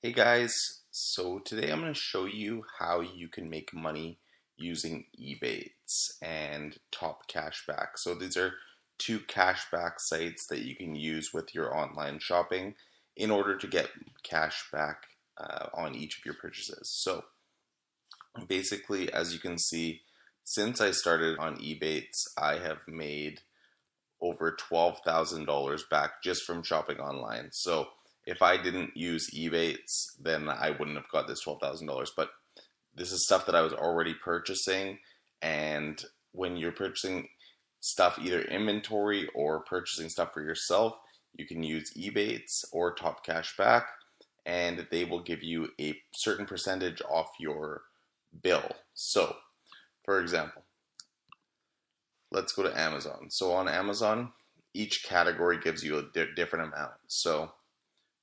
Hey guys, so today I'm going to show you how you can make money using Ebates and Top Cashback. So these are two cashback sites that you can use with your online shopping in order to get cash back on each of your purchases. So basically, as you can see, since I started on Ebates, I have made over $12,000 back just from shopping online. So if I didn't use Ebates, then I wouldn't have got this $12,000. But this is stuff that I was already purchasing, and when you're purchasing stuff, either inventory or purchasing stuff for yourself, you can use Ebates or Top Cashback, and they will give you a certain percentage off your bill. So, for example, let's go to Amazon. So on Amazon, each category gives you a different amount. So,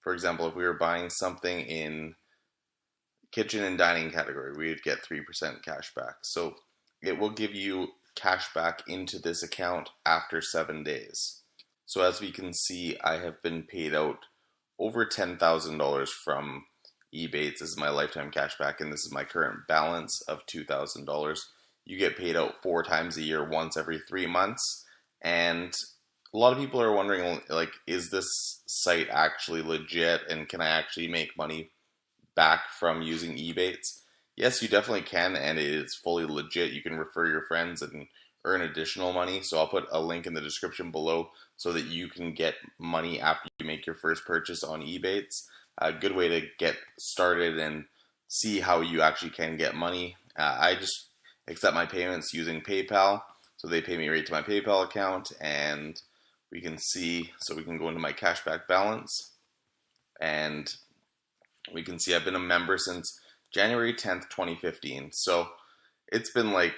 for example, if we were buying something in kitchen and dining category, we would get 3% cash back. So it will give you cash back into this account after 7 days. So as we can see, I have been paid out over $10,000 from Ebates. This is my lifetime cash back, and this is my current balance of $2,000. You get paid out 4 times a year, once every 3 months. And a lot of people are wondering, like, is this site actually legit, and can I actually make money back from using Ebates? Yes, you definitely can, and it is fully legit. You can refer your friends and earn additional money. So I'll put a link in the description below so that you can get money after you make your first purchase on Ebates. A good way to get started and see how you actually can get money. I just accept my payments using PayPal, so they pay me right to my PayPal account, and we can see, so we can go into my cashback balance, and we can see I've been a member since January 10th, 2015. So it's been like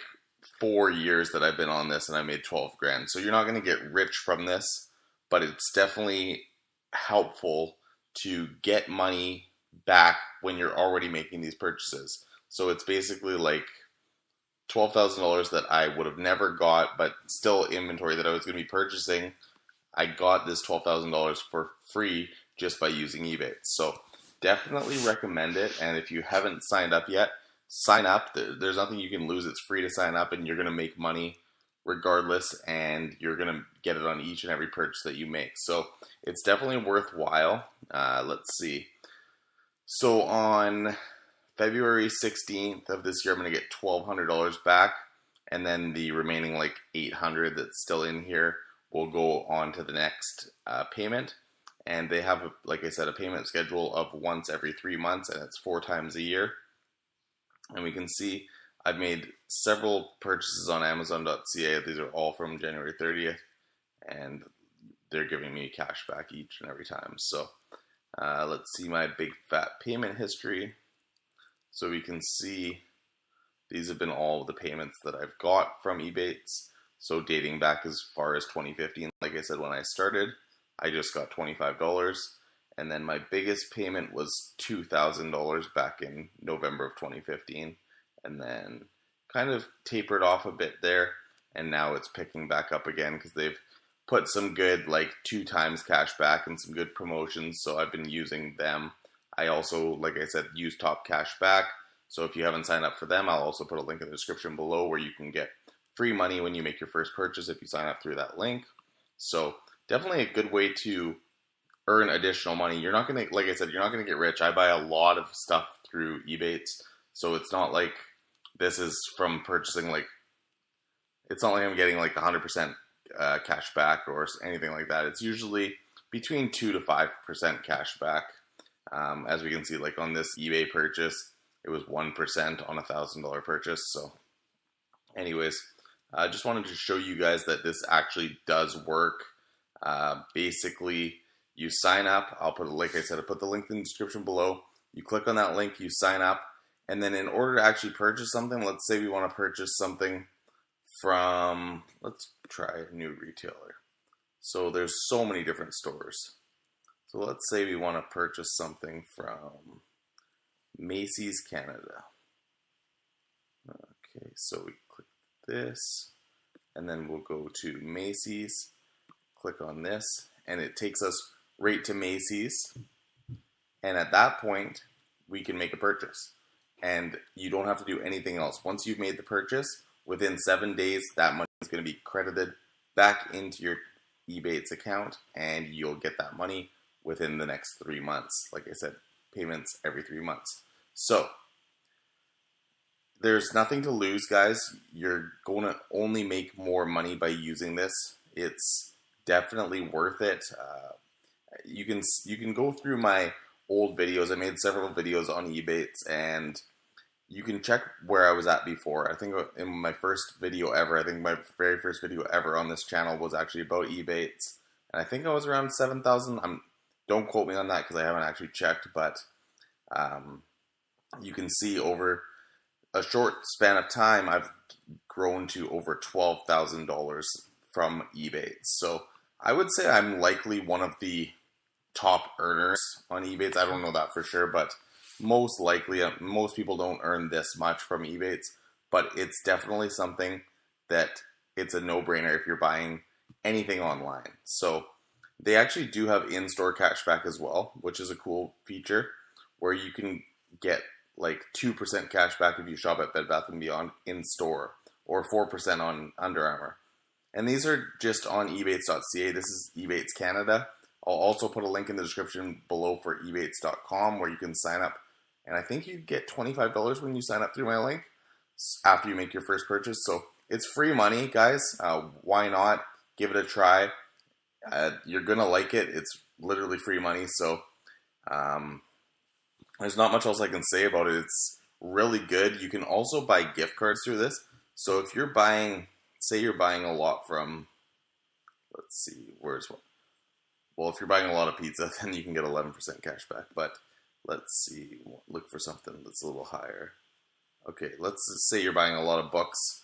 4 years that I've been on this, and I made 12 grand. So you're not going to get rich from this, but it's definitely helpful to get money back when you're already making these purchases. So it's basically like $12,000 that I would have never got, but still inventory that I was going to be purchasing. I got this $12,000 for free just by using eBay. So definitely recommend it. And if you haven't signed up yet, sign up. There's nothing you can lose. It's free to sign up, and you're going to make money regardless, and you're going to get it on each and every purchase that you make. So it's definitely worthwhile. Let's see. So on February 16th of this year, I'm going to get $1,200 back, and then the remaining like $800 that's still in here will go on to the next payment. And they have, like I said, a payment schedule of once every 3 months, and it's 4 times a year. And we can see I've made several purchases on Amazon.ca. These are all from January 30th, and they're giving me cash back each and every time. So let's see my big fat payment history. So we can see these have been all of the payments that I've got from Ebates. So dating back as far as 2015, like I said, when I started, I just got $25. And then my biggest payment was $2,000 back in November of 2015. And then kind of tapered off a bit there. And now it's picking back up again because they've put some good, like, 2 times cash back and some good promotions. So I've been using them. I also, like I said, use Top Cash Back. So if you haven't signed up for them, I'll also put a link in the description below where you can get free money when you make your first purchase if you sign up through that link. So definitely a good way to earn additional money. You're not going to, like I said, you're not going to get rich. I buy a lot of stuff through Ebates. So it's not like this is from purchasing, like, it's not like I'm getting like 100% cash back or anything like that. It's usually between 2 to 5% cash back. As we can see, like on this eBay purchase, it was 1% on $1,000 purchase. So anyways, I just wanted to show you guys that this actually does work. Basically, you sign up. I'll put, like I said, I put the link in the description below. You click on that link, you sign up, and then in order to actually purchase something, let's say we want to purchase something from, let's try a new retailer. So there's so many different stores. So let's say we want to purchase something from Macy's Canada. Okay, so we click this, and then we'll go to Macy's, click on this, and it takes us right to Macy's. And at that point, we can make a purchase. And you don't have to do anything else. Once you've made the purchase, within 7 days, that money is going to be credited back into your Ebates account, and you'll get that money within the next 3 months. Like I said, payments every 3 months. So, there's nothing to lose, guys. You're going to only make more money by using this. It's definitely worth it. You can go through my old videos. I made several videos on Ebates, and you can check where I was at before. I think in my first video ever, I think my very first video ever on this channel was actually about Ebates, and I think I was around 7,000. Don't quote me on that because I haven't actually checked, but you can see over a short span of time, I've grown to over $12,000 from Ebates. So I would say I'm likely one of the top earners on Ebates. I don't know that for sure, but most likely, most people don't earn this much from Ebates, but it's definitely something that it's a no-brainer if you're buying anything online. So they actually do have in-store cashback as well, which is a cool feature where you can get like 2% cashback if you shop at Bed Bath & Beyond in-store, or 4% on Under Armour. And these are just on Ebates.ca. This is Ebates Canada. I'll also put a link in the description below for Ebates.com where you can sign up. And I think you get $25 when you sign up through my link after you make your first purchase. So it's free money, guys. Why not? Give it a try. You're going to like it. It's literally free money. So there's not much else I can say about it. It's really good. You can also buy gift cards through this. So if you're buying, say you're buying a lot from, let's see, where's one? Well, if you're buying a lot of pizza, then you can get 11% cash back. But let's see, look for something that's a little higher. Okay, let's say you're buying a lot of books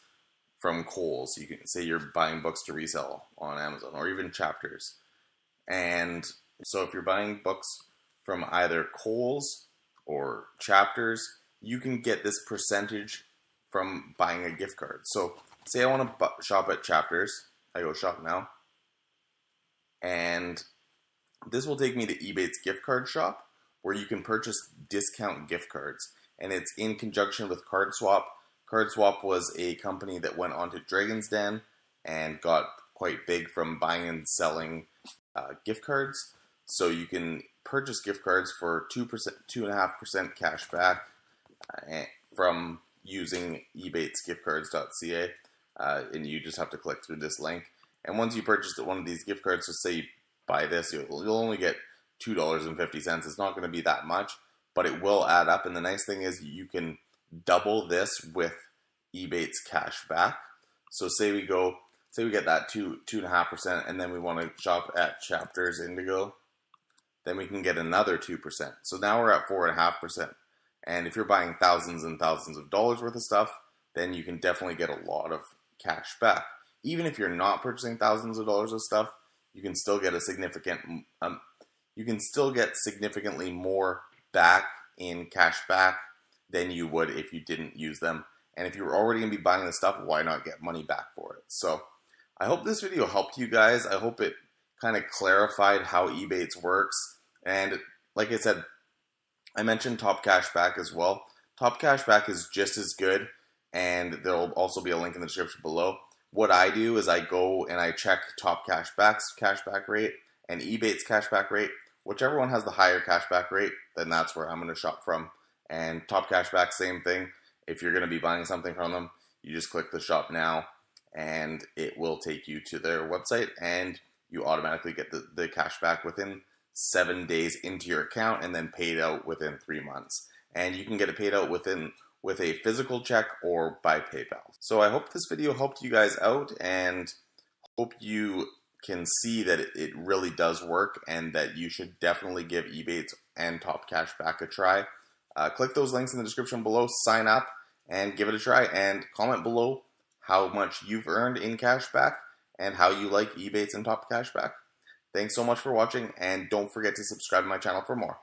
from Kohl's. You can say you're buying books to resell on Amazon, or even Chapters. And so if you're buying books from either Kohl's or Chapters, you can get this percentage from buying a gift card. So say I want to shop at Chapters. I go shop now. And this will take me to Ebates gift card shop, where you can purchase discount gift cards. And it's in conjunction with CardSwap. CardSwap was a company that went onto Dragon's Den and got quite big from buying and selling gift cards. So you can purchase gift cards for 2.5% cash back from using ebatesgiftcards.ca, and you just have to click through this link. And once you purchase one of these gift cards, so say you buy this, you'll only get $2.50. It's not going to be that much, but it will add up. And the nice thing is you can double this with Ebates cash back. So say we get that 2.5%, and then we want to shop at Chapters Indigo, then we can get another 2%. So now we're at 4.5%. And if you're buying thousands and thousands of dollars worth of stuff, then you can definitely get a lot of cash back. Even if you're not purchasing thousands of dollars of stuff, you can still get significantly more back in cash back than you would if you didn't use them. And if you're already going to be buying this stuff, why not get money back for it? So I hope this video helped you guys. I hope it kind of clarified how Ebates works. And like I said, I mentioned Top Cashback as well. Top Cashback is just as good, and there will also be a link in the description below. What I do is I go and I check Top Cashback's cashback rate and Ebates cashback rate. Whichever one has the higher cashback rate, then that's where I'm going to shop from. And Top Cashback, same thing. If you're going to be buying something from them, you just click the shop now, and it will take you to their website, and you automatically get the cash back within 7 days into your account, and then paid out within 3 months. And you can get it paid out with a physical check or by PayPal. So I hope this video helped you guys out, and hope you can see that it really does work, and that you should definitely give Ebates and Top Cashback a try. Click those links in the description below, sign up, and give it a try, and comment below how much you've earned in cashback and how you like Ebates and Top Cashback. Thanks so much for watching, and don't forget to subscribe to my channel for more.